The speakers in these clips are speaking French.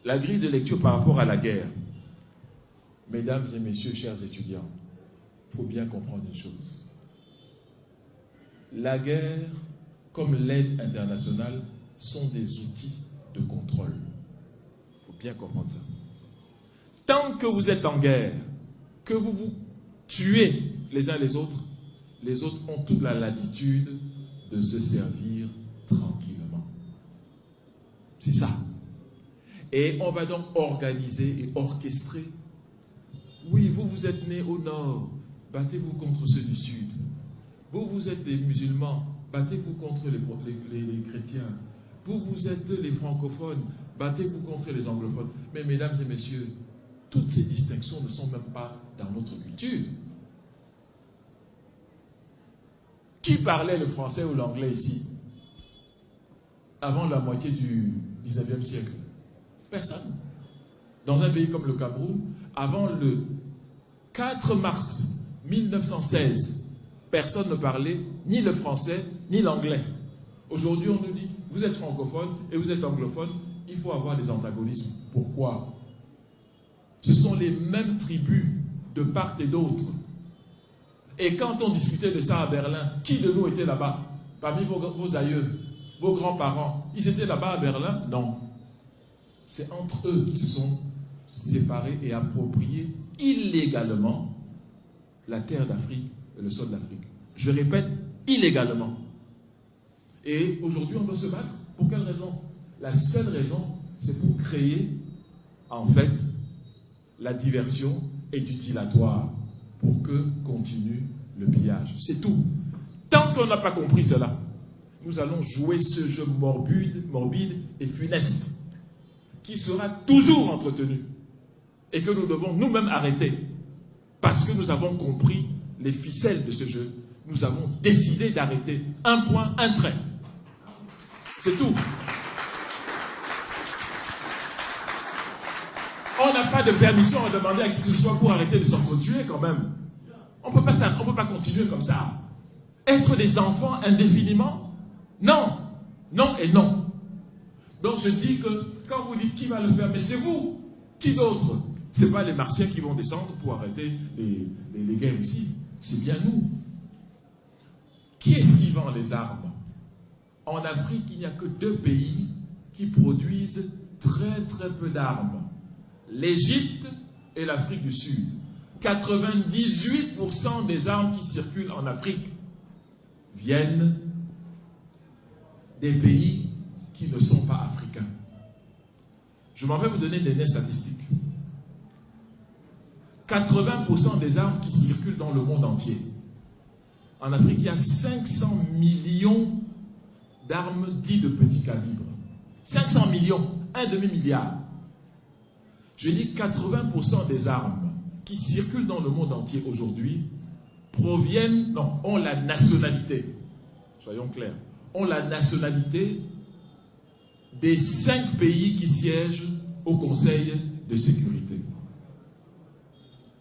La grille de lecture par rapport à la guerre. Mesdames et messieurs, chers étudiants, il faut bien comprendre une chose. La guerre, comme l'aide internationale, sont des outils de contrôle. Il faut bien comprendre ça. Tant que vous êtes en guerre, que vous vous tuez les uns les autres ont toute la latitude de se servir tranquillement. C'est ça. Et on va donc organiser et orchestrer. Oui, vous êtes nés au nord, battez-vous contre ceux du sud. Vous êtes des musulmans, battez-vous contre les chrétiens. Vous êtes les francophones, battez-vous contre les anglophones. Mais mesdames et messieurs, toutes ces distinctions ne sont même pas dans notre culture. Qui parlait le français ou l'anglais ici avant la moitié du 19e siècle? Personne. Dans un pays comme le Cameroun, avant le 4 mars 1916, personne ne parlait ni le français ni l'anglais. Aujourd'hui, on nous dit, vous êtes francophone et vous êtes anglophone, il faut avoir des antagonismes. Pourquoi? Ce sont les mêmes tribus de part et d'autre. Et quand on discutait de ça à Berlin, qui de nous était là-bas? Parmi vos aïeux, vos grands-parents, ils étaient là-bas à Berlin? Non. C'est entre eux qui se sont séparés et appropriés illégalement la terre d'Afrique et le sol d'Afrique. Je répète, illégalement. Et aujourd'hui, on doit se battre. Pour quelle raison? La seule raison, c'est pour créer, en fait, la diversion et du dilatoire pour que continue le pillage. C'est tout. Tant qu'on n'a pas compris cela, nous allons jouer ce jeu morbide et funeste qui sera toujours entretenu et que nous devons nous-mêmes arrêter parce que nous avons compris les ficelles de ce jeu. Nous avons décidé d'arrêter. Un point, un trait. C'est tout. On n'a pas de permission à demander à qui que ce soit pour arrêter de s'entretuer quand même. On ne peut pas continuer comme ça. Être des enfants indéfiniment? Non. Non et non. Donc je dis que quand vous dites qui va le faire, mais c'est vous. Qui d'autre? Ce n'est pas les Martiens qui vont descendre pour arrêter les guerres ici. C'est bien nous. Qui est-ce qui vend les armes? En Afrique, il n'y a que 2 pays qui produisent très très peu d'armes. L'Égypte et l'Afrique du Sud. 98% des armes qui circulent en Afrique viennent des pays qui ne sont pas africains. Je m'en vais vous donner des statistiques. 80% des armes qui circulent dans le monde entier. En Afrique, il y a 500 millions d'armes dites de petit calibre. 500 millions, un demi-milliard. Je dis 80% des armes qui circulent dans le monde entier aujourd'hui ont la nationalité, soyons clairs, ont la nationalité des 5 pays qui siègent au Conseil de sécurité.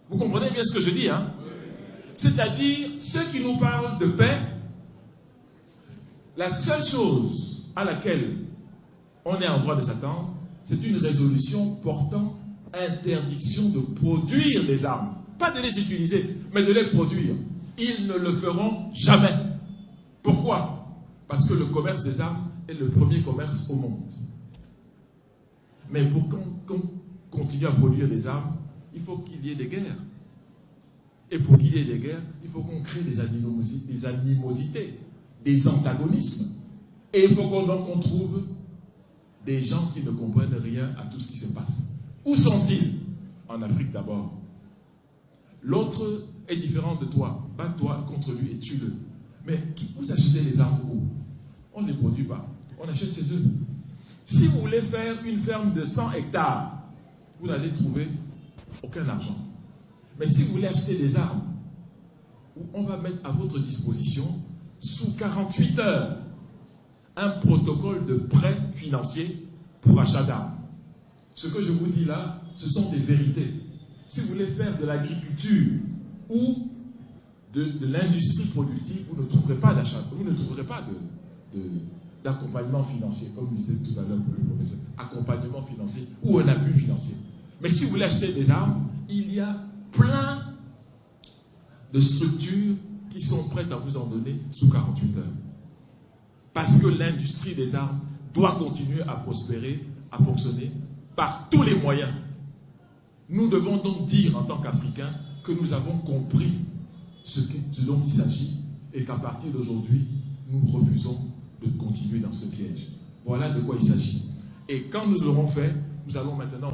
Vous comprenez bien ce que je dis, hein? C'est-à-dire, ceux qui nous parlent de paix, la seule chose à laquelle on est en droit de s'attendre, c'est une résolution portant interdiction de produire des armes. Pas de les utiliser, mais de les produire. Ils ne le feront jamais. Pourquoi? Parce que le commerce des armes est le premier commerce au monde. Mais pour qu'on continue à produire des armes, il faut qu'il y ait des guerres. Et pour qu'il y ait des guerres, il faut qu'on crée des animosités, des antagonismes. Et il faut qu'on trouve des gens qui ne comprennent rien à tout ce qui se passe. Où sont-ils? En Afrique d'abord. L'autre est différent de toi. Bats-toi contre lui et tue-le. Mais vous achetez les armes où? On ne les produit pas. On achète chez eux. Si vous voulez faire une ferme de 100 hectares, vous n'allez trouver aucun argent. Mais si vous voulez acheter des armes, on va mettre à votre disposition, sous 48 heures, un protocole de prêt financier pour achat d'armes. Ce que je vous dis là, ce sont des vérités. Si vous voulez faire de l'agriculture ou de l'industrie productive, vous ne trouverez pas d'achat, vous ne trouverez pas d'accompagnement financier, comme disait tout à l'heure le professeur, accompagnement financier ou un appui financier. Mais si vous voulez acheter des armes, il y a plein de structures qui sont prêtes à vous en donner sous 48 heures. Parce que l'industrie des armes doit continuer à prospérer, à fonctionner par tous les moyens. Nous devons donc dire en tant qu'Africains que nous avons compris ce dont il s'agit et qu'à partir d'aujourd'hui, nous refusons de continuer dans ce piège. Voilà de quoi il s'agit. Et quand nous l'aurons fait, nous allons maintenant